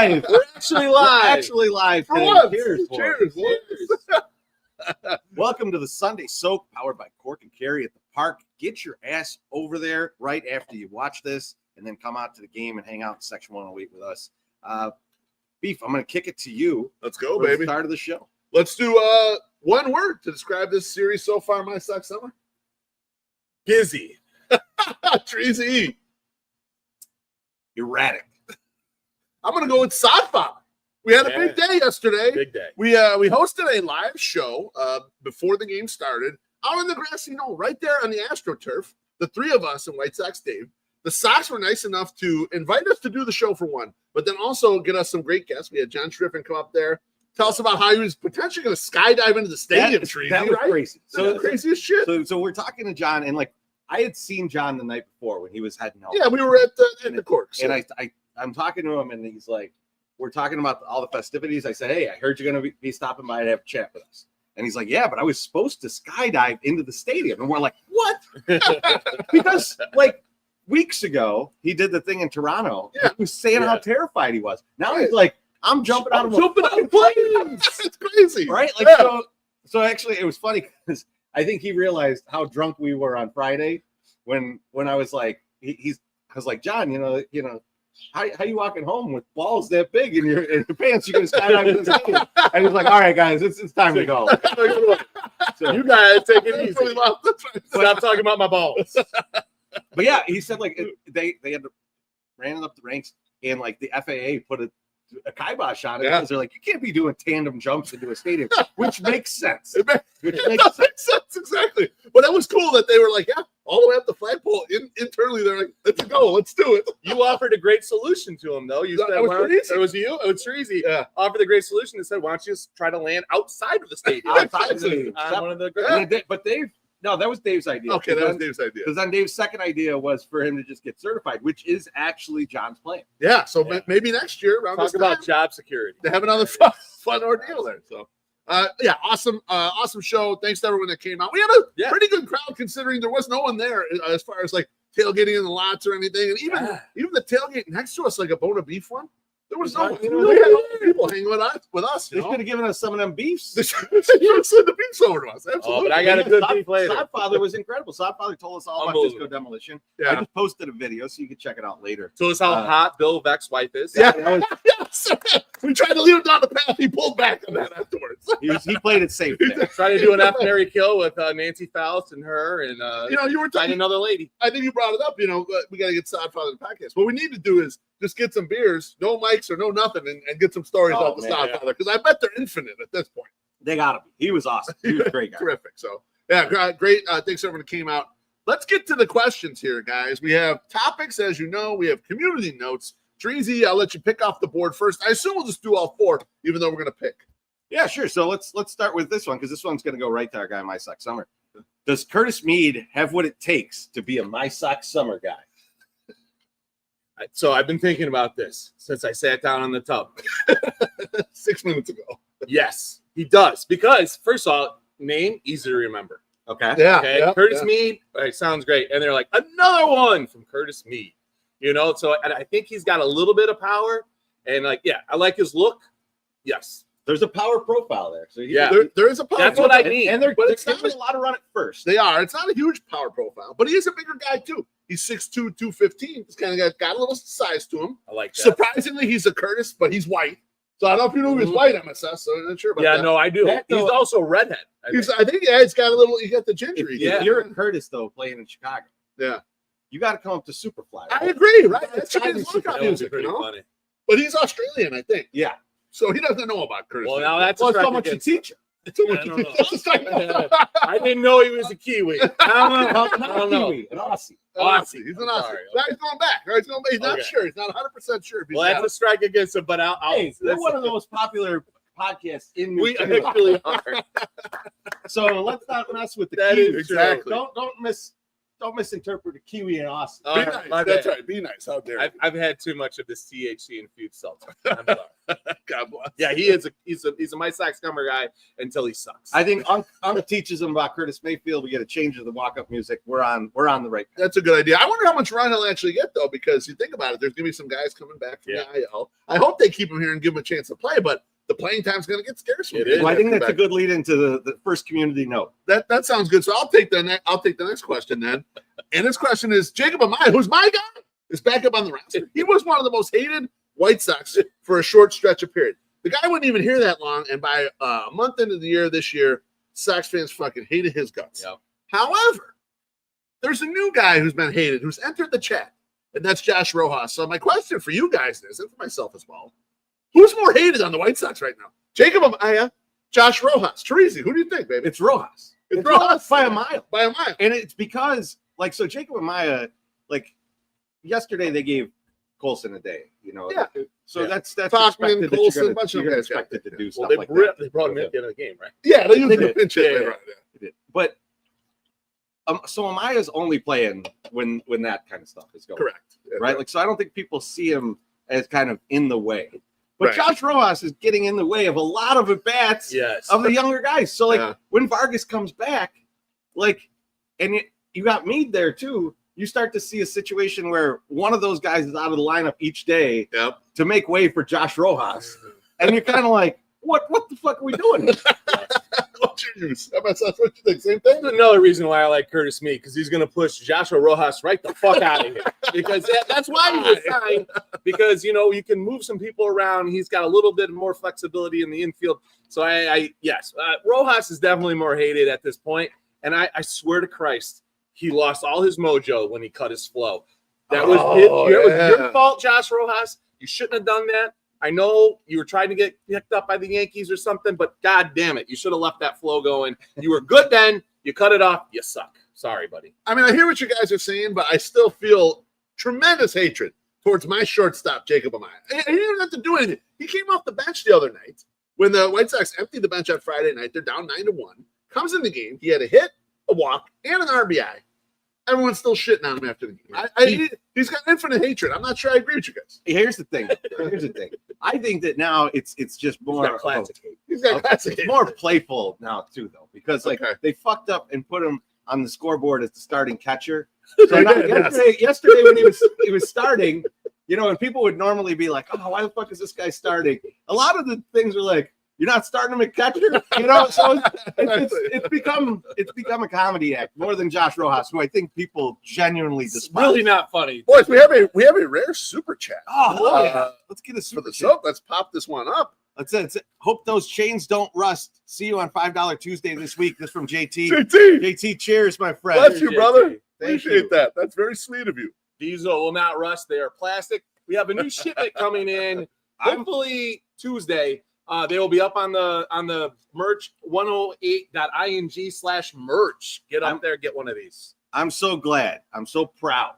live. We're actually live. We're actually live. For today. once. Cheers. Cheers. Welcome to the Sunday Soak, powered by Cork and Carry at the Park. Get your ass over there right after you watch this, and then come out to the game and hang out in Section 108 with us. Beef, I'm going to kick it to you. Let's go, for baby. the start of the show. Let's do one word to describe this series so far, My Sox Summer. Busy. Treasy. Erratic. I'm going to go with Sodfather. We had a big day yesterday. Big day. We hosted a live show before the game started out on the grassy knoll right there on the AstroTurf. The three of us and White Sox Dave. The Sox were nice enough to invite us to do the show for one, but then also get us some great guests. We had John Schriffen come up there, tell us about how he was potentially going to skydive into the stadium. That was crazy. So the craziest shit. So we're talking to John, and like I had seen John the night before when he was heading out. Yeah, we were at the court. So. And I'm talking to him, and he's like, we're talking about all the festivities. I said, hey, I heard you're going to be stopping by to have a chat with us. And he's like, yeah, but I was supposed to skydive into the stadium. And we're like, what? Because like weeks ago, he did the thing in Toronto. Yeah. He was saying how terrified he was. Now he's like, I'm jumping out of a plane. It's crazy. Right? Like, so actually, it was funny because I think he realized how drunk we were on Friday when I was like, I was like, John, you know, how you walking home with balls that big in your pants? You're gonna skydive in the stadium. And he's like, all right, guys, it's time to go. So, you guys take it easy. Stop talking about my balls. But yeah, he said like they had ran up the ranks and like the FAA put a kibosh on it because they're like, you can't be doing tandem jumps into a stadium, which makes sense. Which makes sense, exactly. But that was cool that they were like, yeah, all the way up the flagpole. Internally, they're like, let's go, let's do it. You offered a great solution to him, though. You said, it was you. It was Treasy. Yeah. Offered a great solution and said, why don't you just try to land outside of the stadium? Outside of the stadium. One of the But Dave, no, that was Dave's idea. Okay, that was Dave's idea. Because then Dave's second idea was for him to just get certified, which is actually John's plan. Yeah, so maybe next year around talk about job security. They have another fun ordeal there. So, awesome show. Thanks to everyone that came out. We had a pretty good crowd considering there was no one there as far as like tailgating in the lots or anything, and even the tailgate next to us, like a Bona Beef one. There was no one. We had all the people hanging with us. They could have given us some of them beefs. They should have sent the beefs over to us. Absolutely. Oh, but I got a good beef later. Sodfather was incredible. Sodfather told us all about Disco Demolition. Yeah. I just posted a video so you can check it out later. Told us how hot Bill Veck's wife is. Yeah. We tried to lead him down the path. He pulled back on that afterwards. He played it safe. Tried to do an F Mary kill with Nancy Faust and her, and you were talking another lady. I think you brought it up. We got to get Sodfather in the podcast. What we need to do is just get some beers, no mics or no nothing, and get some stories out the Sodfather because I bet they're infinite at this point. They gotta be. He was awesome. He was a great guy. Terrific. So great. Thanks everyone who came out. Let's get to the questions here, guys. We have topics, as you know. We have community notes. Treasy, I'll let you pick off the board first. I assume we'll just do all four, even though we're going to pick. Yeah, sure. So let's start with this one because this one's going to go right to our guy, My Sox Summer. Does Curtis Mead have what it takes to be a My Sox Summer guy? So I've been thinking about this since I sat down on the tub 6 minutes ago. Yes, he does. Because, first of all, name, easy to remember. Okay. Yeah. Okay. Yeah, Curtis Mead. All right, sounds great. And they're like, another one from Curtis Mead. So and I think he's got a little bit of power. And I like his look. Yes. There's a power profile there. So there is a power That's profile. what I need. And they're it's giving a lot of run at first. They are. It's not a huge power profile, but he is a bigger guy, too. He's 6'2", 215. He's kind of got a little size to him. I like that. Surprisingly, he's a Curtis, but he's white. So I don't know if you know he's white, MSS, so I'm not sure about that. Yeah, no, I do. He's also a redhead. I think he's got a little, he got the ginger. If you're a Curtis, though, playing in Chicago. Yeah. You got to come up to Superfly. I agree, right? That's his That was pretty funny. But he's Australian, I think. Yeah. So he doesn't know about Curtis. Well, now that's so much to teach him. I didn't know he was a Kiwi. I don't know. Kiwi, an Aussie. Aussie. He's an Aussie. He's going back. Right? He's not sure. He's not 100% sure. Well, that's a strike against him, but we're one of the most popular podcasts in New We Zealand. actually are. So let's not mess with the That Kiwis. is exactly. Don't don't misinterpret a Kiwi and Austin. Oh, Be nice. my That's bad. right. Be nice. How dare you? I've had too much of this THC infused seltzer. I'm sorry. God bless. Yeah, he's a My Sox Summer guy until he sucks. I think Unc teaches him about Curtis Mayfield. We get a change of the walk-up music. We're on the right path. That's a good idea. I wonder how much run he'll actually get, though, because you think about it, there's going to be some guys coming back from the IL. I hope they keep him here and give him a chance to play, but the playing time's going to get scarce. It is. Well, I think that's a good lead into the first community note. That sounds good. So I'll take the next question then. And this question is Jacob Amaya, who's my guy, is back up on the roster. He was one of the most hated White Sox for a short stretch of period. The guy wouldn't even here that long, and by a month into the year this year, Sox fans fucking hated his guts. Yep. However, there's a new guy who's been hated, who's entered the chat, and that's Josh Rojas. So my question for you guys is, and for myself as well, who's more hated on the White Sox right now? Jacob Amaya, Josh Rojas. Teresi, who do you think, baby? It's Rojas. It's Rojas by a mile. By a mile. And it's because, like, so Jacob Amaya, like, yesterday they gave Colson a day, you know. Yeah. So that's Talkman, expected Colson, that a bunch you're of gonna guys got expect it to do well, stuff they, like that. they brought him in at the end of the game, right? Yeah, they usually did. pinch hit Yeah, later on. It did. But so Amaya's only playing when that kind of stuff is going. Correct. Yeah, Right? Like, so I don't think people see him as kind of in the way. But Right. Josh Rojas is getting in the way of a lot of at-bats Yes. of the younger guys. So, like, Yeah. when Vargas comes back, like, and you got Meade there too, you start to see a situation where one of those guys is out of the lineup each day Yep. to make way for Josh Rojas. And you're kind of like, what the fuck are we doing? What's your use? What you think? Same thing? That's another reason why I like Curtis Meade, because he's going to push Joshua Rojas right the fuck out of here. Because that's why he was signed. Because, you know, you can move some people around. He's got a little bit more flexibility in the infield. So, yes, Rojas is definitely more hated at this point. And I swear to Christ, he lost all his mojo when he cut his flow. That was your fault, Josh Rojas. You shouldn't have done that. I know you were trying to get picked up by the Yankees or something, but God damn it, you should have left that flow going. You were good then. You cut it off. You suck. Sorry, buddy. I mean, I hear what you guys are saying, but I still feel tremendous hatred towards my shortstop, Jacob Amaya. And he didn't have to do anything. He came off the bench the other night when the White Sox emptied the bench on Friday night. They're down 9-1. Comes in the game. He had a hit, a walk, and an RBI. Everyone's still shitting on him after the game. He's got infinite hatred. I'm not sure I agree with you guys. Here's the thing. I think that now it's just more classic hate. He's got classic it's more playful now too, though, because like they fucked up and put him on the scoreboard as the starting catcher. So now, yesterday when he was starting, you know, and people would normally be like, "Oh, why the fuck is this guy starting?" A lot of the things were like, "You're not starting him at catcher," you know. So it's become a comedy act more than Josh Rojas, who I think people genuinely It's despise. really not funny. Boys, we have a rare super chat. Oh, yeah. Let's get a For super the chat. soap, let's pop this one up. That's it. Hope those chains don't rust. See you on $5 Tuesday this week. This from JT. JT, JT, cheers, my friend. bless you, brother. Thank Appreciate you. that. That's very sweet of you. Diesel will not rust. They are plastic. We have a new shipment coming in. Hopefully Tuesday. They will be up on the merch 108.ing/merch. Get up there, get one of these. I'm so glad. I'm so proud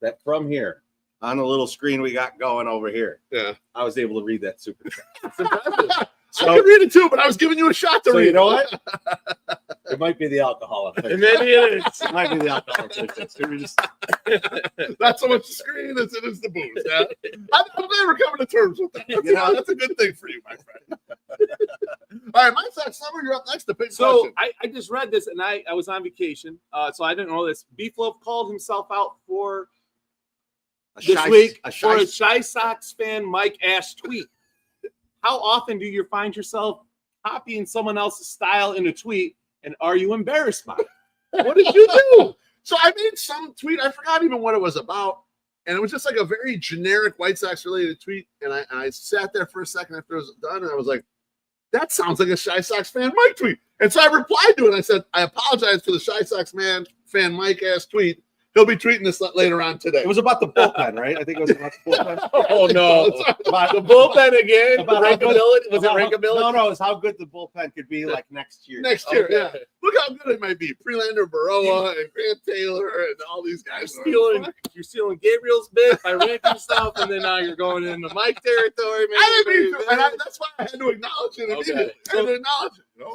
that from here on the little screen we got going over here, Yeah. I was able to read that super chat. It's impressive. I could read it too, but I was giving you a shot to So read you know it. what? It might be the alcohol. And maybe it is. It might be the alcohol. We're just- Not so much the screen as it is the booze. Yeah? I'm glad we're coming to terms with that. That's a good thing for you, my friend. All right, my Sox Summer, you're up next. The big So question. I just read this, and I was on vacation, so I didn't know this. Beefloaf called himself out for this week for a Shy Sox fan Mike Ash tweet. How often do you find yourself copying someone else's style in a tweet, and are you embarrassed by it? What did you do? So I made some tweet. I forgot even what it was about. And it was just like a very generic White Sox related tweet. And I sat there for a second after it was done. And I was like, that sounds like a Shy Sox fan Mike tweet. And so I replied to it. And I said, I apologize for the Shy Sox fan Mike ass tweet. He'll be tweeting this later on today. It was about the bullpen, right? I think it was about the bullpen. Oh no, About the bullpen again. About Rankability? Was it about- rankability? No, it's how good the bullpen could be like next year. Next year, Okay. yeah. Look how good it might be. Prelander, Baroa, and Grant Taylor, and all these guys. You're stealing Gabriel's bit by ranking stuff, and then now you're going into Mike territory. Man. I didn't mean to, and that's why I had to acknowledge it immediately. Okay. I had to acknowledge it. You know?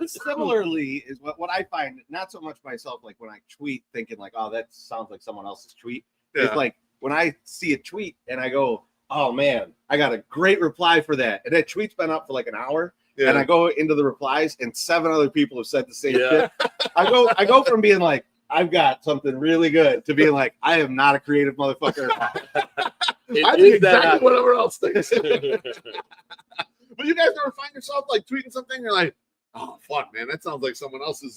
So similarly is what I find, not so much myself, like when I tweet thinking like, oh, that sounds like someone else's tweet. Yeah. It's like when I see a tweet and I go, oh man, I got a great reply for that. And that tweet's been up for like an hour. Yeah. And I go into the replies and 7 other people have said the same shit. I go from being like, I've got something really good to being like, I am not a creative motherfucker. I think exactly what everyone else thinks. But you guys ever find yourself like tweeting something? You're like, oh fuck, man, that sounds like someone else's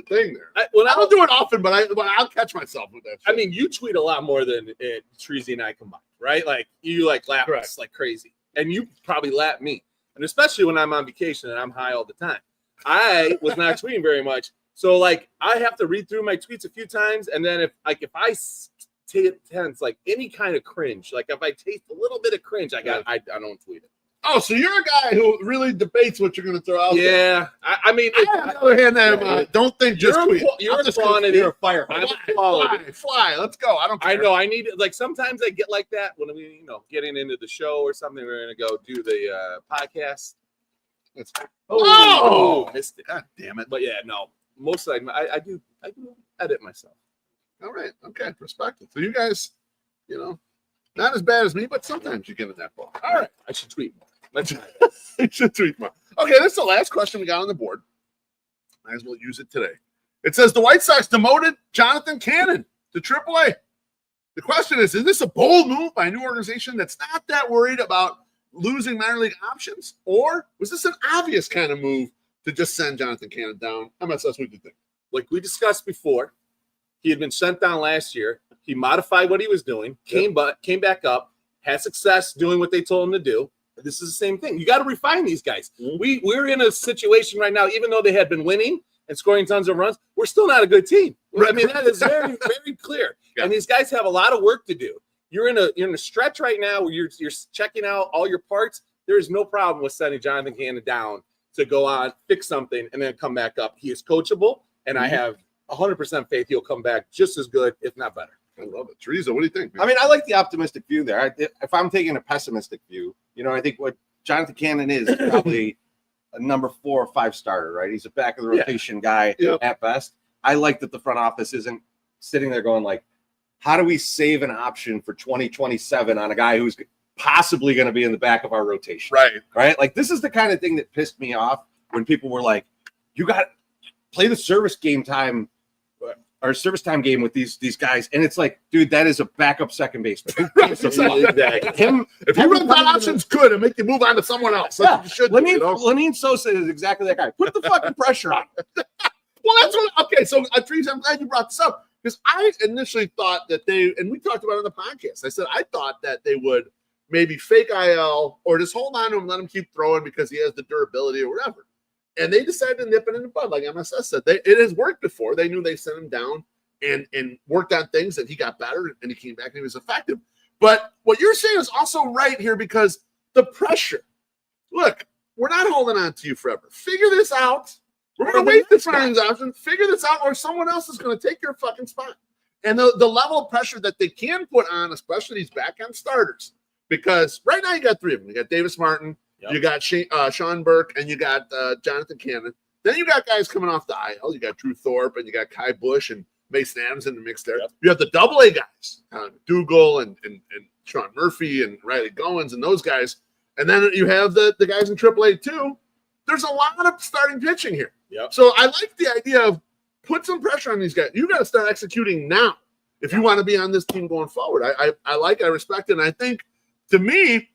thing there. I don't do it often, but I'll catch myself with that shit. I mean, you tweet a lot more than Treasy and I combined, right? Like you like lap us like crazy, and you probably lap me, and especially when I'm on vacation and I'm high all the time. I was not tweeting very much, so like I have to read through my tweets a few times, and then if I tense like any kind of cringe, like if I taste a little bit of cringe, I don't tweet it. Oh, so you're a guy who really debates what you're going to throw out there. Yeah, I mean, on the other hand, don't think just tweet. You're a quantity. You're a fire. Fly. Let's go. I don't care. I know. I need like sometimes I get like that when we, getting into the show or something. We're going to go do the podcast. Missed it. God damn it. But yeah, no. Most of the time, I do edit myself. All right. Okay. Respect it. So you guys, not as bad as me, but sometimes you give it that ball. All right. I should tweet more. I should tweet more. Okay, this is the last question we got on the board. Might as well use it today. It says the White Sox demoted Jonathan Cannon to AAA. The question is this a bold move by a new organization that's not that worried about losing minor league options? Or was this an obvious kind of move to just send Jonathan Cannon down? MSS, what do you think? Like we discussed before, he had been sent down last year. He modified what he was doing, came back up, had success doing what they told him to do. This is the same thing. You got to refine these guys. Mm-hmm. We're in a situation right now, even though they had been winning and scoring tons of runs, we're still not a good team. I mean, that is very, very clear. Yeah. And these guys have a lot of work to do. You're in a stretch right now where you're checking out all your parts. There is no problem with sending Jonathan Cannon down to go on, fix something, and then come back up. He is coachable, and I have 100% faith he'll come back just as good, if not better. I love it. Teresa, what do you think, man? I mean, I like the optimistic view there. If I'm taking a pessimistic view, I think what Jonathan Cannon is probably a number 4 or 5 starter, right? He's a back of the rotation guy at best. I like that the front office isn't sitting there going like, how do we save an option for 2027 on a guy who's possibly going to be in the back of our rotation? Right. Like this is the kind of thing that pissed me off when people were like, you got to play the service time game with these guys. And it's like, dude, that is a backup second baseman. If you run that option's good and make you move on to someone else. That's what you should do. Lenine Sosa is exactly that guy. Put the fucking pressure on. Well, that's what. Okay, so Teresa, I'm glad you brought this up because I initially thought that and we talked about it on the podcast. I said I thought that they would maybe fake IL or just hold on to him, let him keep throwing because he has the durability or whatever. And they decided to nip it in the bud, like MSS said. It has worked before. They knew they sent him down and worked on things, and he got better, and he came back, and he was effective. But what you're saying is also right here because the pressure. Look, we're not holding on to you forever. Figure this out. We're going to wait this finance option. Figure this out, or someone else is going to take your fucking spot. And the level of pressure that they can put on, especially these back-end starters, because right now you got 3 of them. You got Davis Martin, you got Sean Burke, and you got Jonathan Cannon. Then you got guys coming off the IL. You got Drew Thorpe, and you got Kai Bush, and Mason Adams in the mix there. You have the AA guys, Dougal and Sean Murphy and Riley Goins and those guys. And then you have the guys in AAA too. There's a lot of starting pitching here. So I like the idea of put some pressure on these guys. You got to start executing now if you want to be on this team going forward. I respect it. And I think, to me,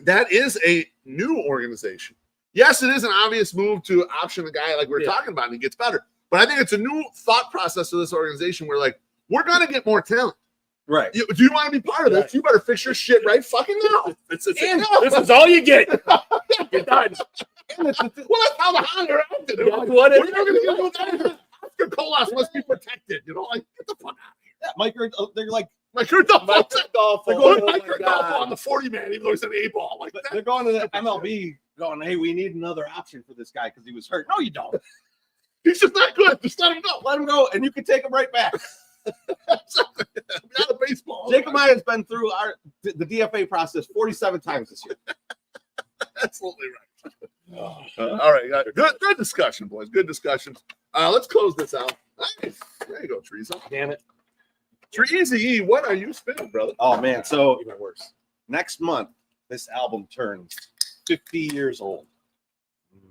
that is a new organization. Yes, it is an obvious move to option a guy like we're talking about and he gets better. But I think it's a new thought process of this organization where, like, we're going to get more talent. Right. Do you want to be part of this? You better fix your shit right fucking now. This is all you get. You're done. Well, that's how the Honda acted. What is Oscar Colas must be protected. Like, get the fuck out of here. Yeah, they're like, Mike Rudolph. They're going Mike my Rudolph God. on the 40-man, even though he's an A-ball. Like they're going to the MLB going, hey, we need another option for this guy because he was hurt. No, you don't. He's just not good. Just let him go. Let him go, and you can take him right back. Not a baseball. Jacob Maya's been through the DFA process 47 times this year. Absolutely right. All right, good discussion, boys. Good discussion. Let's close this out. Nice. There you go, Teresa. Damn it. Treasy, what are you spinning, brother? Oh man, so Even worse. next month this album turns 50 years old.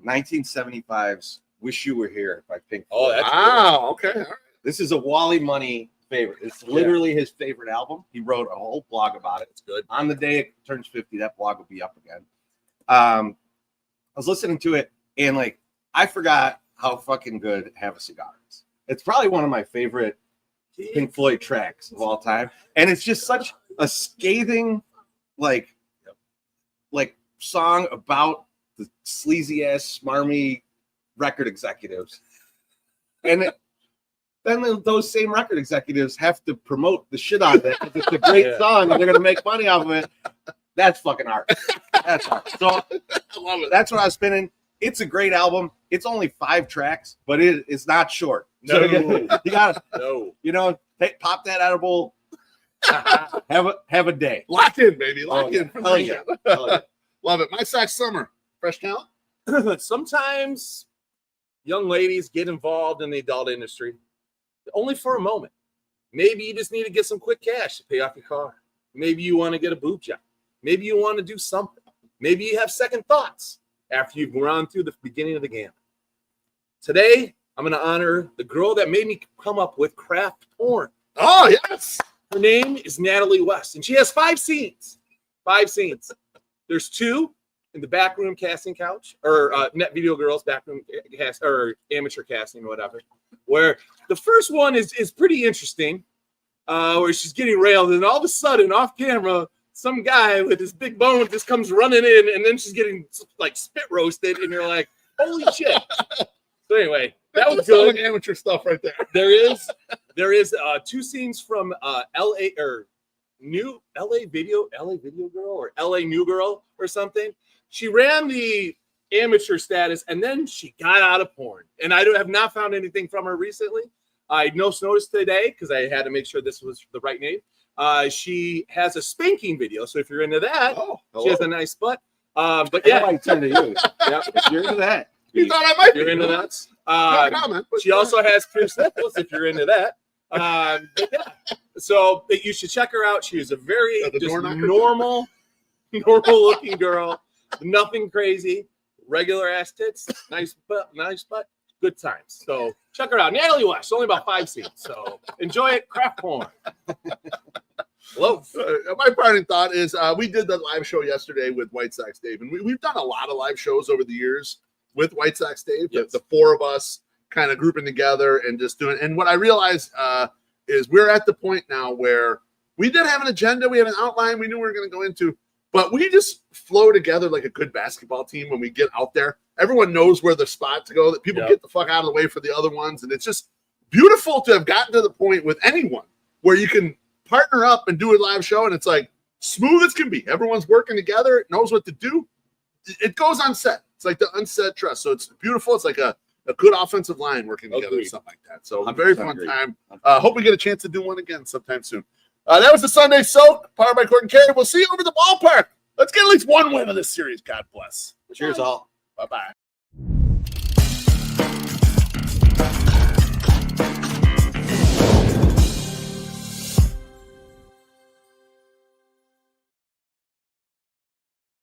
1975's "Wish You Were Here" by Pink Oh, Floyd. that's Wow. Okay. All right. This is a Wally Money favorite. It's literally his favorite album. He wrote a whole blog about it. It's good. On the day it turns 50, that blog will be up again. I was listening to it and like I forgot how fucking good "Have a Cigar" is. It's probably one of my favorite Pink Floyd tracks of all time, and it's just such a scathing, like song about the sleazy ass, smarmy record executives, and then those same record executives have to promote the shit out of it. It's a great song, and they're gonna make money off of it. That's fucking art. That's art. So I love it. that's what I was spinning. It's a great album. It's only 5 tracks, but it's not short. No. So you gotta, No. pop that edible. have a day. Lock in, baby. Lock in. For Hell the yeah. weekend. Hell yeah. Love it. My Sox Summer. Fresh talent? Sometimes young ladies get involved in the adult industry only for a moment. Maybe you just need to get some quick cash to pay off your car. Maybe you want to get a boob job. Maybe you want to do something. Maybe you have second thoughts after you've run through the beginning of the game. Today, I'm going to honor the girl that made me come up with craft porn. Oh, yes. Her name is Natalie West, and she has 5 scenes. 5 scenes. There's 2 in the backroom casting couch, or Net Video Girls backroom cast, or amateur casting, or whatever. Where the first one is pretty interesting, where she's getting railed, and all of a sudden, off camera, some guy with his big bone just comes running in, and then she's getting like spit roasted, and you're like, "Holy shit!" So anyway, that was good. Like amateur stuff right there. There is 2 scenes from LA or new LA Video Girl or LA New Girl or something. She ran the amateur status and then she got out of porn. And I have not found anything from her recently. I noticed today because I had to make sure this was the right name. She has a spanking video, so if you're into that, she has a nice butt. But yeah, I turn to you. yeah, If you're into that. You thought I might be. you're into that. No comment, but She also has pierced nipples if you're into that. But yeah. So you should check her out. She is a very The just door knocker? normal looking girl. Nothing crazy. Regular ass tits. Nice butt. Good times. So check her out. Natalie West. Only about 5 scenes. So enjoy it. Craft porn. Hello. My parting thought is we did the live show yesterday with White Sox Dave, and we've done a lot of live shows over the years with White Sox Dave. Yes. The 4 of us kind of grouping together and just doing. And what I realized is we're at the point now where we did have an agenda, we had an outline, we knew we were going to go into, but we just flow together like a good basketball team when we get out there. Everyone knows where the spot to go, that people get the fuck out of the way for the other ones. And it's just beautiful to have gotten to the point with anyone where you can partner up and do a live show. And it's like smooth as can be. Everyone's working together, knows what to do. It goes on set. It's like the unsaid trust. So it's beautiful. It's like a good offensive line working together or something like that. So a very fun time. Hope we get a chance to do one again sometime soon. That was the Sunday Soak, powered by Court and Carey. We'll see you over the ballpark. Let's get at least one win of this series. God bless. Cheers, all. Bye-bye.